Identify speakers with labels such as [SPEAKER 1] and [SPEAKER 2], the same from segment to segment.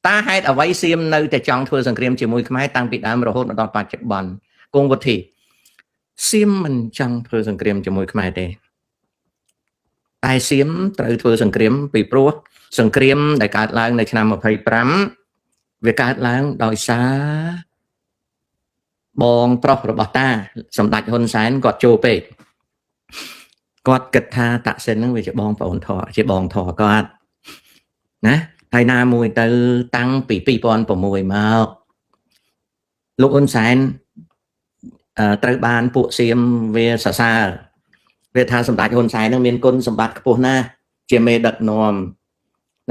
[SPEAKER 1] ta hay ở vay xiêm nơi tại trong thưa sừng kìm chỉ mùi khmai tăng bị đám rồi hốt mà đòn bạc chụp bòn cùng vật thì xiêm mình trong thưa sừng kìm chỉ mùi khmai đây tai xiêm tới thưa sừng kìm bị pro sừng kìm đại cả langในឆ្នាំ25វាកើតឡើងដោយសារបងប្រុសរបស់តាសម្ដេចហ៊ុនសែនគាត់ចូលពេកគាត់គិតថាតាក់សិនហ្នឹងវាជាបងប្អូនធរជាបងធរគាត់ណាហើយណាមួយទៅតាំងពី2006មកលោកហ៊ុនសែនត្រូវបានពួកសៀមវាសរសើរវាថាសម្ដេចហ៊ុនសែននឹងមានគុណសម្បត្តិខ្ពស់ណាស់ជាមេដឹកនាំ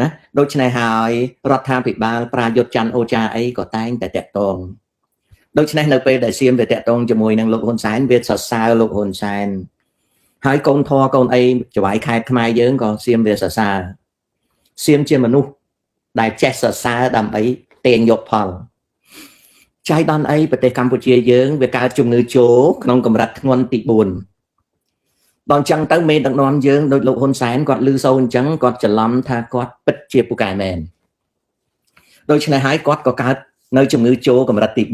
[SPEAKER 1] ណាដូច្នេះហើយរដ្ឋាភិបាលប្រាយុទ្ធច័ន្ទអូចាអីក៏តែងតែតាក់ទងដូច្នេះនៅពេលដែលសៀមវាតាក់ទងជាមួយនឹងលោកហ៊ុនសែនវាសរសើរលោកហ៊ុនសែនហើយកូនធរកូនអីចវាយខេត្តខ្មែរយើងក៏សៀមវាសរសើរសៀមជាមនុស្សដែលចេះសរសើរដើម្បីទាញយកផលចៃដន្យអីប្រទេសកម្ពុជាយើងវាកើតជំងឺជោក្នុងកម្រិតធ្ងន់ទី4ដល់អញ្ចឹងទៅមេដឹកនាំយើងដោយលោកហ៊ុនសែនគាត់លឺសូរអញ្ចឹងគាត់ច្រឡំថាគាត់ពិតជាពូកែមែនដូច្នេះហើយគាត់ក៏កើតនៅជំងឺជោកម្រិតទី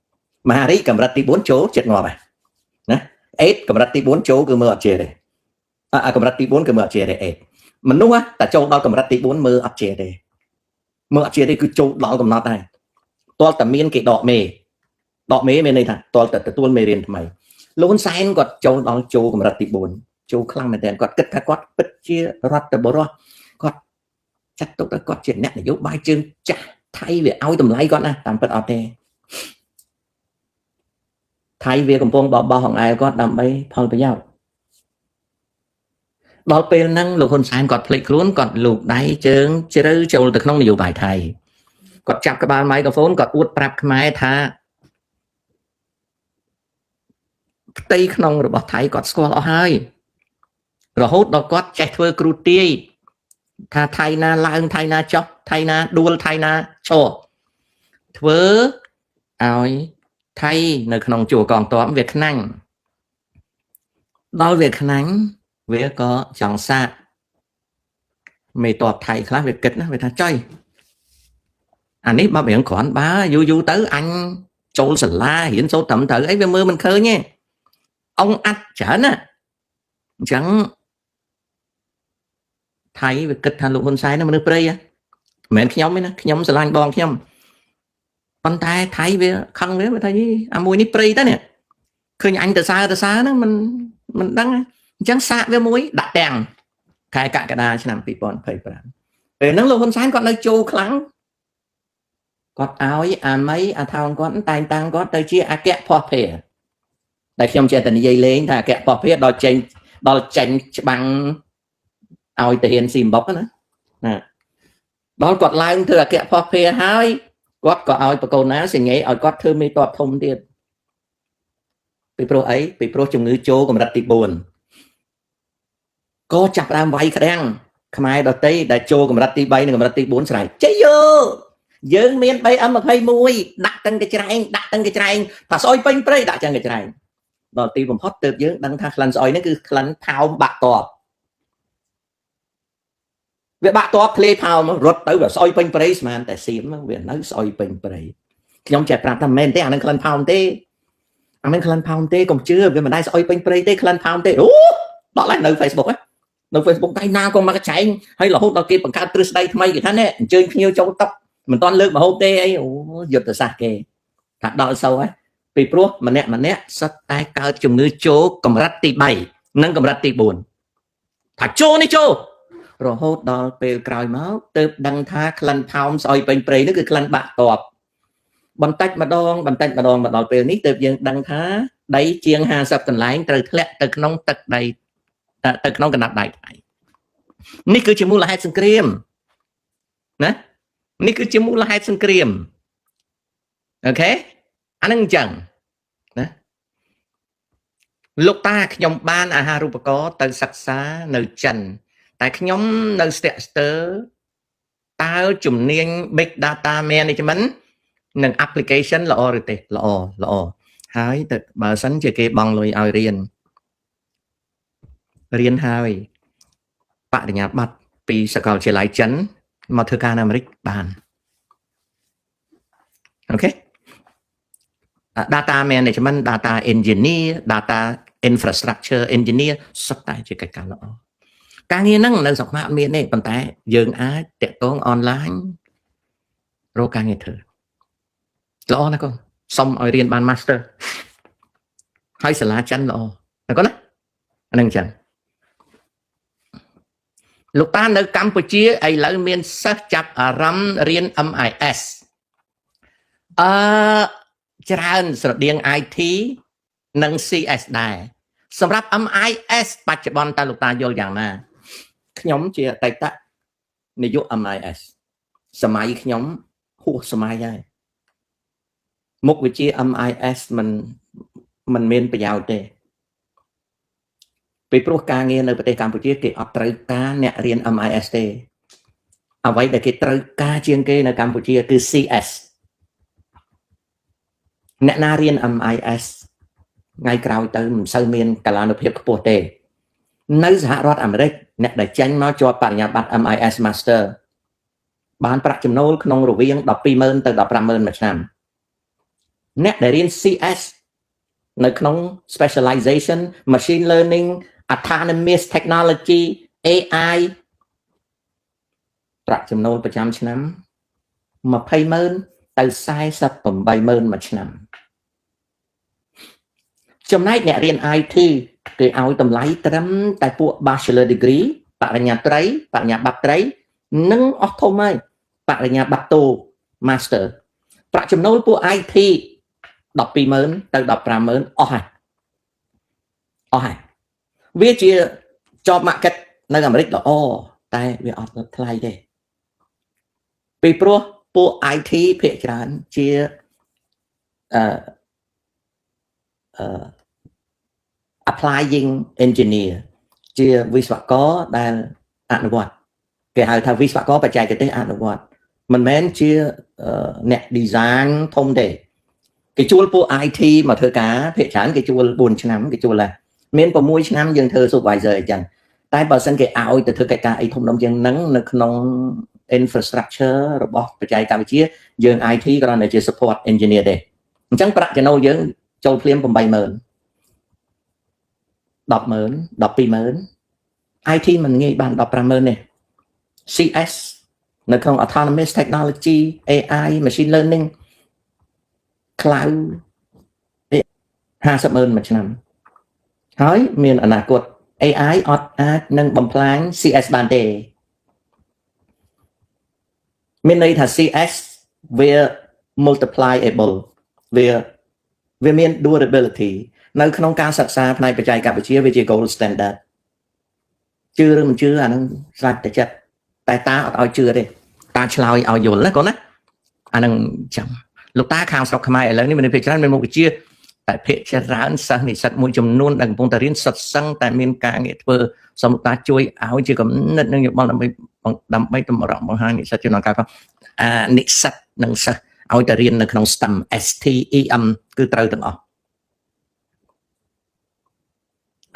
[SPEAKER 1] 4មហារីកកម្រិតទី4ជោចិត្តងាប់ហើយណាអេដកម្រិតទី4ជោគឺមើលអត់ជេរទេកម្រិតទី4គឺមើលអត់ជេរទេអេដមនុស្សតែចូលដល់កម្រិតទី4មើលអត់ជេរទេមើលអត់ជេរទេគឺចូលដល់កំណត់ហើយតលតែមានគេដកមេមានន័យថាតលតែទទួលមេរៀនថ្មីលោកហ៊ុនសែនគាត់ចូលដល់ជោកម្រិតទី4ជោខ្លាំងមែនទែនគាត់គិតថាគាត់ពិតជារដ្ឋបរិសគាត់ចាត់ទុកថាគាត់ជាអ្នកនយោបាយជើងចាស់ថៃវាឲ្យតម្លៃគាត់ណាតាមពិតអត់ទេថៃវាកំពុងបបោះអង្អែលគាត់ដើម្បីផលប្រយោជន៍ដល់ពេលហ្នឹងលោកហ៊ុនសែនគាត់ភ្លេចខ្លួនគាត់លូកដៃជើងជ្រៅចូលទៅក្នុងនយោបាយថៃគាត់ចាប់ក្បាលម៉ៃក្រូហ្វូនគាត់អួតប្រាប់ខ្មែរថាផ្ទៃក្នុងរបស់ថៃគាត់ស្គាល់អស់ហើយរហូតដល់គាត់ចេះធ្វើគ្រូទាយថាថៃណាឡើងថៃណាចុះថៃណាដួលថៃណាឈរធ្វើឲ្យថៃនៅក្នុងជួរកងទ័ពវាខ្នាញ់ដល់វាខ្នាញ់វាក៏ចង់សាកមេតបថៃខ្លះវាគិតណាវាថាចុយអានេះបើរៀងគ្រាន់បើយូរទៅអញចូលសាលារៀនសូត្រត្រឹមត្រូវអីវាមើលមិនឃើញទេអង្គអាត់ច្រើនណាអញ្ចឹងថៃវាគិតថាលោកហ៊ុនសែនមនុស្សព្រៃមិនមែនខ្ញុំទេណាខ្ញុំស្រឡាញ់បងខ្ញុំប៉ុន្តែថៃវាខឹងវាថាអាមួយនេះព្រៃតើនេះឃើញអញទៅសើហ្នឹងមិនដឹងអញ្ចឹងសាកវាមួយដាក់ទាំងខែកក្កដាឆ្នាំ2025ពេលហ្នឹងលោកហ៊ុនសែនគាត់នៅចូលខ្លាំងគាត់ឲ្យអាមីអាថោងគាត់តែងតាំងគាត់ទៅជាអគ្គភស្តុភារដែលខ្ញុំចេះតែនិយាយលេងថាអគ្គភស្តុភារដល់ចេញច្បាំងឲ្យទៅហ៊ានស៊ីមបុកណាដល់គាត់ឡើងធ្វើអគ្គភស្តុភារហើយគាត់ក៏ឲ្យបកូនណាសញ្ញេឲ្យគាត់ធ្វើមេតបធំទៀតពីព្រោះអីពីព្រោះជំងឺជោកម្រិតទី4ក៏ចាប់ដើមវាយក្រាំងខ្មែរដតីដែលជោកម្រិតទី3និងកម្រិតទី4ស្រ័យចេះយោយើងមាន 3M21 ដាក់ទាំងកញ្ច្រែងថាស្អុយពេញព្រៃដាក់ចឹងកញ្ច្រែងដល់ទីបំផុតទើបយើងដឹងថាក្លិនស្អុយនេះគឺក្លិនផោមបាក់តបវាបាក់តបធ្លាយផោមរត់ទៅវាស្អុយពេញព្រៃស្មានតែសៀមវានៅស្អុយពេញព្រៃខ្ញុំចេះប្រាប់ថាមិនមែនទេអានឹងក្លិនផោមទេអានឹងក្លិនផោមទេកុំជឿវាមិនដែរស្អុយពេញព្រៃទេក្លិនផោមទេអូដកឡើងនៅ Facebook នៅ Facebook តែណាក៏មកកញ្ចែងហើយរហូតដល់គេបង្កើតទ្រឹស្ដីថ្មីគេថាណែអញ្ជើញភ្ញៀវចូលតុមិនតាន់លើកម្ហូបទេអីអូយុទ្ធសាស្ត្រគេថាដល់សោហើយពីព្រោះម្នាក់សិតតែកើតជំងឺជោកម្រិតទី3និងកម្រិតទី4ថាជោនេះជោរហូតដល់ពេលក្រោយមកទើបដឹងថាក្លិនផោមស្អុយពេញព្រៃនេះគឺក្លិនបាក់តបបន្តិចម្ដងមកដល់ពេលនេះទើបយើងដឹងថាដីជាង50កន្លែងត្រូវធ្លាក់ទៅក្នុងទឹកដីទៅក្នុងកណ្ដាប់ដៃថៃនេះគឺជាមូលហេតុសង្គ្រាមណានេះគឺជាមូលហេតុសង្គ្រាមអូខេអានឹងអញ្ចឹងណាលោកតាខ្ញុំបានអាហារូបករណ៍ទៅសិក្សានៅចិនតែខ្ញុំនៅស្ទាក់ស្ទើរតើជំនាញ Big Data Management និង application ល្អឬទេល្អហើយទៅបើសិនជាគេបង់លុយឲ្យរៀនហើយបរិញ្ញាបត្រពីសាកលវិទ្យាល័យចិនមកធ្វើការនៅអាមេរិកបាន okay data management data engineer data infrastructure engineer សុទ្ធតែជាកិច្ចការល្អការងារហ្នឹងនៅស្រុកខ្មែរអត់មានទេប៉ុន្តែយើងអាចតាក់ទងអនឡាញរកការងារធ្វើល្អណាស់កូនសុំឲ្យរៀនបាន master ហើយសាលាចិនល្អណាកូនណាអាហ្នឹងចឹងលោកតានៅកម្ពុជាឥឡូវមានសិស្សចាប់អារម្មណ៍រៀន MIS ច្រើនស្រដៀង IT និង CS ដែរសម្រាប់ MIS បច្ចុប្បន្នតើលោកតាយល់យ៉ាងណាខ្ញុំជាអតីតនាយក MIS សម័យខ្ញុំហួសសម័យហើយមុខវិជ្ជា MIS មិនមានប្រយោជន៍ទេពីព្រោះការងារនៅប្រទេសកម្ពុជាគេអត់ត្រូវការអ្នករៀន MIS ទេអ្វីដែលគេត្រូវការជាងគេនៅកម្ពុជាគឺ CS អ្នកណារៀន MIS ថ្ងៃក្រោយទៅមិនសូវមានកាលានុភាពខ្ពស់ទេនៅសហរដ្ឋអាមេរិកអ្នកដែលចេញមកជាប់បរិញ្ញាបត្រ MIS Master បានប្រាក់ចំណូលក្នុងរវាង 12,000 ទៅ 15,000 មួយឆ្នាំអ្នកដែលរៀន CS នៅក្នុង specialization machine learning autonomous technology AI ប្រាក់ចំណូលប្រចាំឆ្នាំ 20,000 ទៅ 48,000 មួយឆ្នាំចំណែកអ្នករៀន IT គេឲ្យតម្លៃត្រឹមតែពួក bachelor degree បរិញ្ញាត្រីបរិញ្ញាបត្រត្រីនិងអស់ធំហើយបរិញ្ញាបត្រតូ master ប្រាក់ចំណូលពួក IT 12,000 ទៅ 15,000 អស់ហើយវាជា job market នៅអាមេរិកល្អតែវាអត់ថ្លៃទេពីព្រោះពួក IT ភាគច្រើនជាapplying engineer ជាវិស្វករដែលអនុវត្តគេហៅថាវិស្វករបច្ចេកទេសអនុវត្តមិនមែនជាអ្នក design ធំទេគេជួលពួក IT មកធ្វើការភាគច្រើនគេជួល4ឆ្នាំគេជួលដែរមាន6ឆ្នាំយើងធ្វើ supervisor អញ្ចឹងតែបើសិនគេឲ្យទៅធ្វើកិច្ចការអីធំដុំជាងហ្នឹងនៅក្នុង infrastructure របស់បច្ចេកវិទ្យាយើង IT គ្រាន់តែជា support engineer ទេអញ្ចឹងប្រាក់ចំណូលយើងចូលភ្លាម 8,000 10,000 12,000 IT មិនងាយបាន 15,000 ទេ CS នៅក្នុង autonomous technology AI machine learning cloud 50,000 មួយឆ្នាំហើយមានអនាគត AI អត់អាចនឹងបំផ្លាញ CS បានទេមានន័យថា CS វា multipliable វាមាន durability នៅក្នុងការសិក្សាផ្នែកបច្ចេកវិទ្យាវាជា gold standard ជឿឬមិនជឿអានឹងស្រាច់តែចិត្តតែតាអត់ឲ្យជឿទេតាឆ្លើយឲ្យយល់ណាកូនណាអានឹងចាំលោកតាខាងស្រុកខ្មែរឥឡូវនេះមានភាគច្រើនមានមុខវិជ្ជាតែភាគច្រើនសិស្សនិស្សិតមួយចំនួនដែលកំពុងតែរៀនសិតសឹងតែមានការងារធ្វើសូមលោកតាជួយឲ្យជាគំនិតនិងយោបល់ដើម្បីតម្រង់បង្ហាញនិស្សិតជំនាន់ក្រោយនិស្សិតនិងសិស្សឲ្យតែរៀននៅក្នុង STEM STEM គឺត្រូវទាំងអស់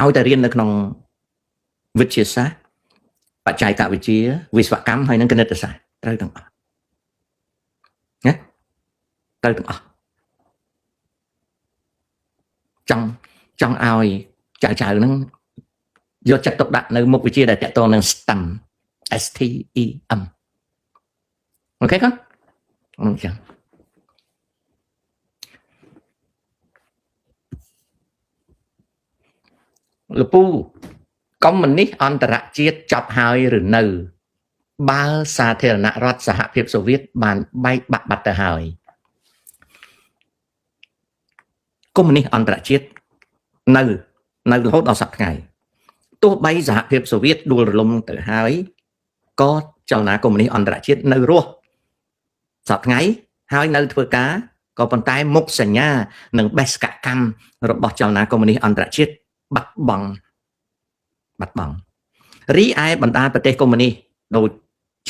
[SPEAKER 1] ឲ្យតែរៀននៅក្នុងវិទ្យាសាស្ត្របច្ចេកវិទ្យាវិស្វកម្មហើយនិងគណិតសាស្ត្រត្រូវទាំងអស់ណាត្រូវទាំងអស់ចង់ឲ្យចៅហ្នឹងយកចិត្តទុកដាក់នៅមុខវិជ្ជាដែលតកតងនឹង STEM STEM អូខេកូនអញ្ចឹងលពូកុម្មុយនីសអន្តរជាតិចប់ហើយឬនៅបើសាធារណរដ្ឋសហភាពសូវៀតបានបែកបាក់បាត់ទៅហើយកុម្មុយនីសអន្តរជាតិនៅរហូតដល់សប្តាហ៍ថ្ងៃទោះបីសហភាពសូវៀតដួលរលំទៅហើយក៏ចលនាកុម្មុយនីសអន្តរជាតិនៅរស់សប្តាហ៍ថ្ងៃហើយនៅធ្វើការក៏ប៉ុន្តែមុខសញ្ញានិងបេសកកម្មរបស់ចលនាកុម្មុយនីសអន្តរជាតិបាត់បង់រីឯបណ្ដាប្រទេសកុម្មុយនីសដូច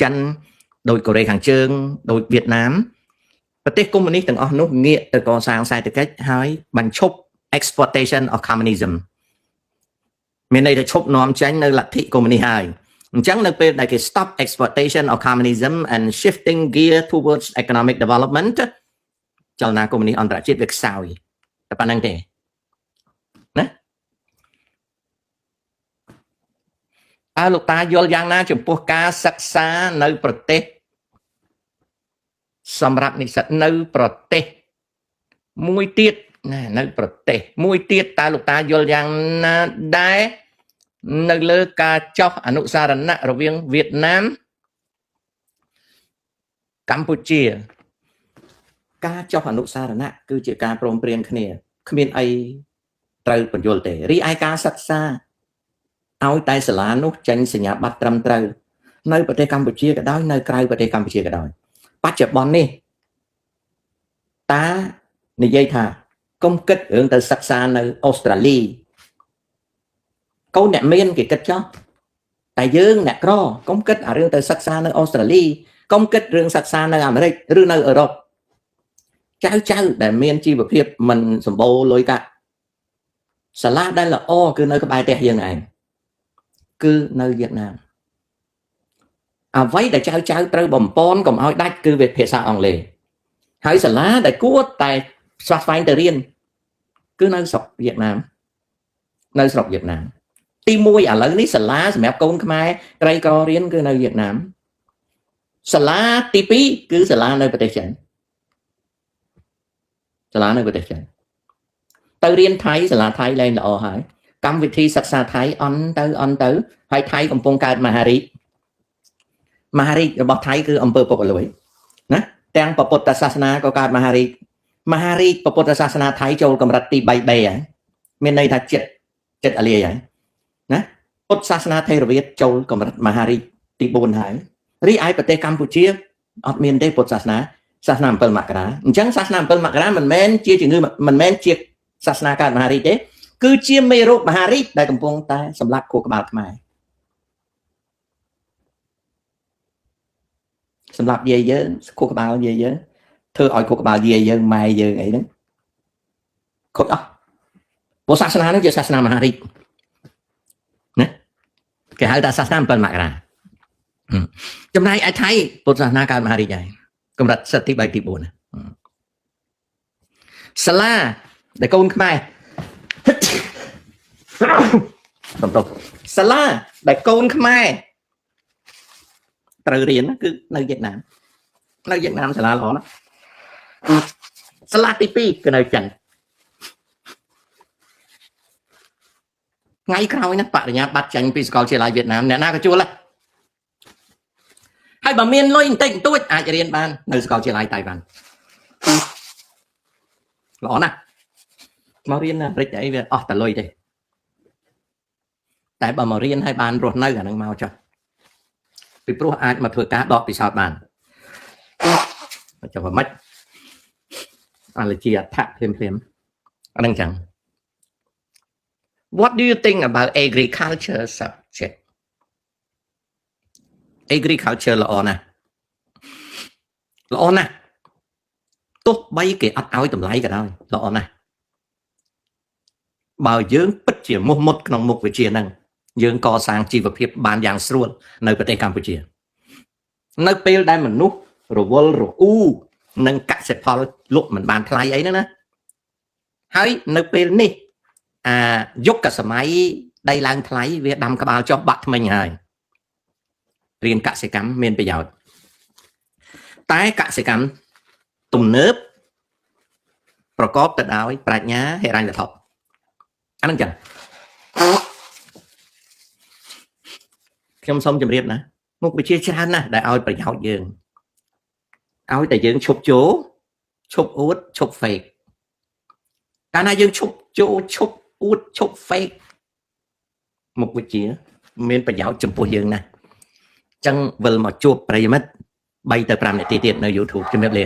[SPEAKER 1] ចិនដូចកូរ៉េខាងជើងដូចវៀតណាមប្រទេសកុម្មុយនីសទាំងអស់នោះងាកទៅកសាងសេដ្ឋកិច្ចហើយបញ្ឈប់ exploitation of communism មានន័យថាឈប់នាំចេញនៅលទ្ធិកុម្មុយនីសហើយអញ្ចឹងនៅពេលដែលគេ stop exploitation of communism and shifting gear towards economic development ចលនាកុម្មុយនីសអន្តរជាតិវាខ្សោយតែប៉ុណ្្នឹងទេណាតើលោកតាយល់យ៉ាងណាចំពោះការសិក្សានៅប្រទេសសម្រាប់និស្សិតនៅប្រទេសមួយទៀតណានៅប្រទេសមួយទៀតតើលោកតាយល់យ៉ាងណាដែរនៅលើការចោះអនុសារណៈរវាងវៀតណាមកម្ពុជាការចុះអនុសារណៈគឺជាការព្រមព្រៀងគ្នាគ្មានអីត្រូវបញ្យល់ទេរីឯការសិក្សាឲ្យតែសាលានោះចេញសញ្ញាបត្រត្រឹមត្រូវនៅប្រទេសកម្ពុជាក៏ដោយនៅក្រៅប្រទេសកម្ពុជាក៏ដោយបច្ចុប្បន្ននេះតានិយាយថាកុំគិតរឿងទៅសិក្សានៅអូស្ត្រាលីកូនអ្នកមានគេគិតចោះតែយើងអ្នកក្រកុំគិតអារឿងទៅសិក្សានៅអូស្ត្រាលីកុំគិតរឿងសិក្សានៅអាមេរិកឬនៅអឺរ៉ុបចៅដែលមានជីវភាពមិនសម្បូរលុយកាក់សាលាដែលល្អគឺនៅក្បែរផ្ទះយើងឯងគឺនៅវៀតណាមអ្វីដែលចៅត្រូវបំពន់កុំឲ្យដាច់គឺភាសាអង់គ្លេសហើយសាលាដែលគួរតែស្វាស្វែងទៅរៀនគឺនៅស្រុកវៀតណាមនៅស្រុកវៀតណាមទី1ឥឡូវនេះសាលាសម្រាប់កូនខ្មែរក្រីក្ររៀនគឺនៅវៀតណាមសាលាទី2គឺសាលានៅប្រទេសចិនសាលានៅប្រទេសចិនទៅរៀនថៃសាលាថៃលែងល្អហើយកម្មវិធីសិក្សាថៃអន់ទៅហើយថៃកំពុងកើតមហារីករបស់ថៃគឺអំពើពុករលួយណាទាំងពុទ្ធសាសនាក៏កើតមហារីកពុទ្ធសាសនាថៃចូលកម្រិតទី 3B ហើយមានន័យថាចិត្តអលាយហើយណាពុទ្ធសាសនាថេរវាទចូលកម្រិតមហារីកទី 4 ហើយរីឯប្រទេសកម្ពុជាអត់មានទេពុទ្ធសាសនា7មករាអញ្ចឹងសាសនា7មករាមិនមែនជាជំងឺមិនមែនជាសាសនាកើតមហារីកទេគឺជាមេរោគមហារីកដែលកំពុងតែសម្លាប់ខួរក្បាលខ្មែរសម្រាប់យាយយើងខួរក្បាលយាយយើងធ្វើឲ្យខួរក្បាលយាយយើងម៉ែយើងអីហ្នឹងខូចអស់ព្រោះសាសនាហ្នឹងជាសាសនាមហារីកណាគេហៅថាសាសនា7មករាចំណែកឯថៃពុទ្ធសាសនាកើតមហារីកហើយកម្រិតសិទ្ធិទី 3 ទី 4សាលាដែលកូនខ្មែរសំទោសសាលាដែលកូនខ្មែរត្រូវរៀនគឺនៅវៀតណាមសាលាល្អណាស់សាលាទី 2គឺនៅចិនថ្ងៃក្រោយណាបរិញ្ញាបត្រចេញពីសាកលវិទ្យាល័យវៀតណាមអ្នកណាក៏ជួលដែរហើយបើមានលុយបន្តិចបន្តួចអាចរៀនបាននៅសាកលវិទ្យាល័យតៃវ៉ាន់ល្អណាស់មករៀនអាមេរិកអីវាអស់តែលុយទេតែបើមករៀនឲ្យបានរស់នៅអានឹងមកចុះពីព្រោះអាចមកធ្វើការដកពិសោធន៍បានចុះមិនអាលជាអដ្ឋភ្លាមអានឹងចឹង What do you think about agriculture subject agriculture ល្អណាស់ទោះបីគេអត់ឲ្យតម្លៃក៏ដោយល្អណាស់បើយើងពិតជាមុះមុតក្នុងមុខវិជ្ជាហ្នឹងយើងកសាងជីវភាពបានយ៉ាងស្រួលនៅប្រទេសកម្ពុជានៅពេលដែលមនុស្សរវល់រអ៊ូនឹងកសិផលលក់មិនបានថ្លៃអីហ្នឹងណាហើយនៅពេលនេះយុគសម័យដីឡើងថ្លៃវាដាំក្បាលចុះបាក់ថ្មិញហើយរៀនកសិកម្មមានប្រយោជន៍តែកសិកម្មទំនើបប្រកបទៅដោយប្រាជ្ញាហិរញ្ញវត្ថុអានឹងចឹងខ្ញុំសូមជម្រាបណាមុខវិជ្ជាច្រើនណាស់ដែលឲ្យប្រយោជន៍យើងឲ្យតែយើងឈប់ជោឈប់អួតឈប់ fake កាលណាយើងឈប់ជោឈប់អួតឈប់ fake មុខវិជ្ជាមានប្រយោជន៍ចំពោះយើងណាស់ចឹងវិលមកជួបប្រិយមិត្ត3 ទៅ 5 នាទីទៀតនៅ YouTube ជំរាបលា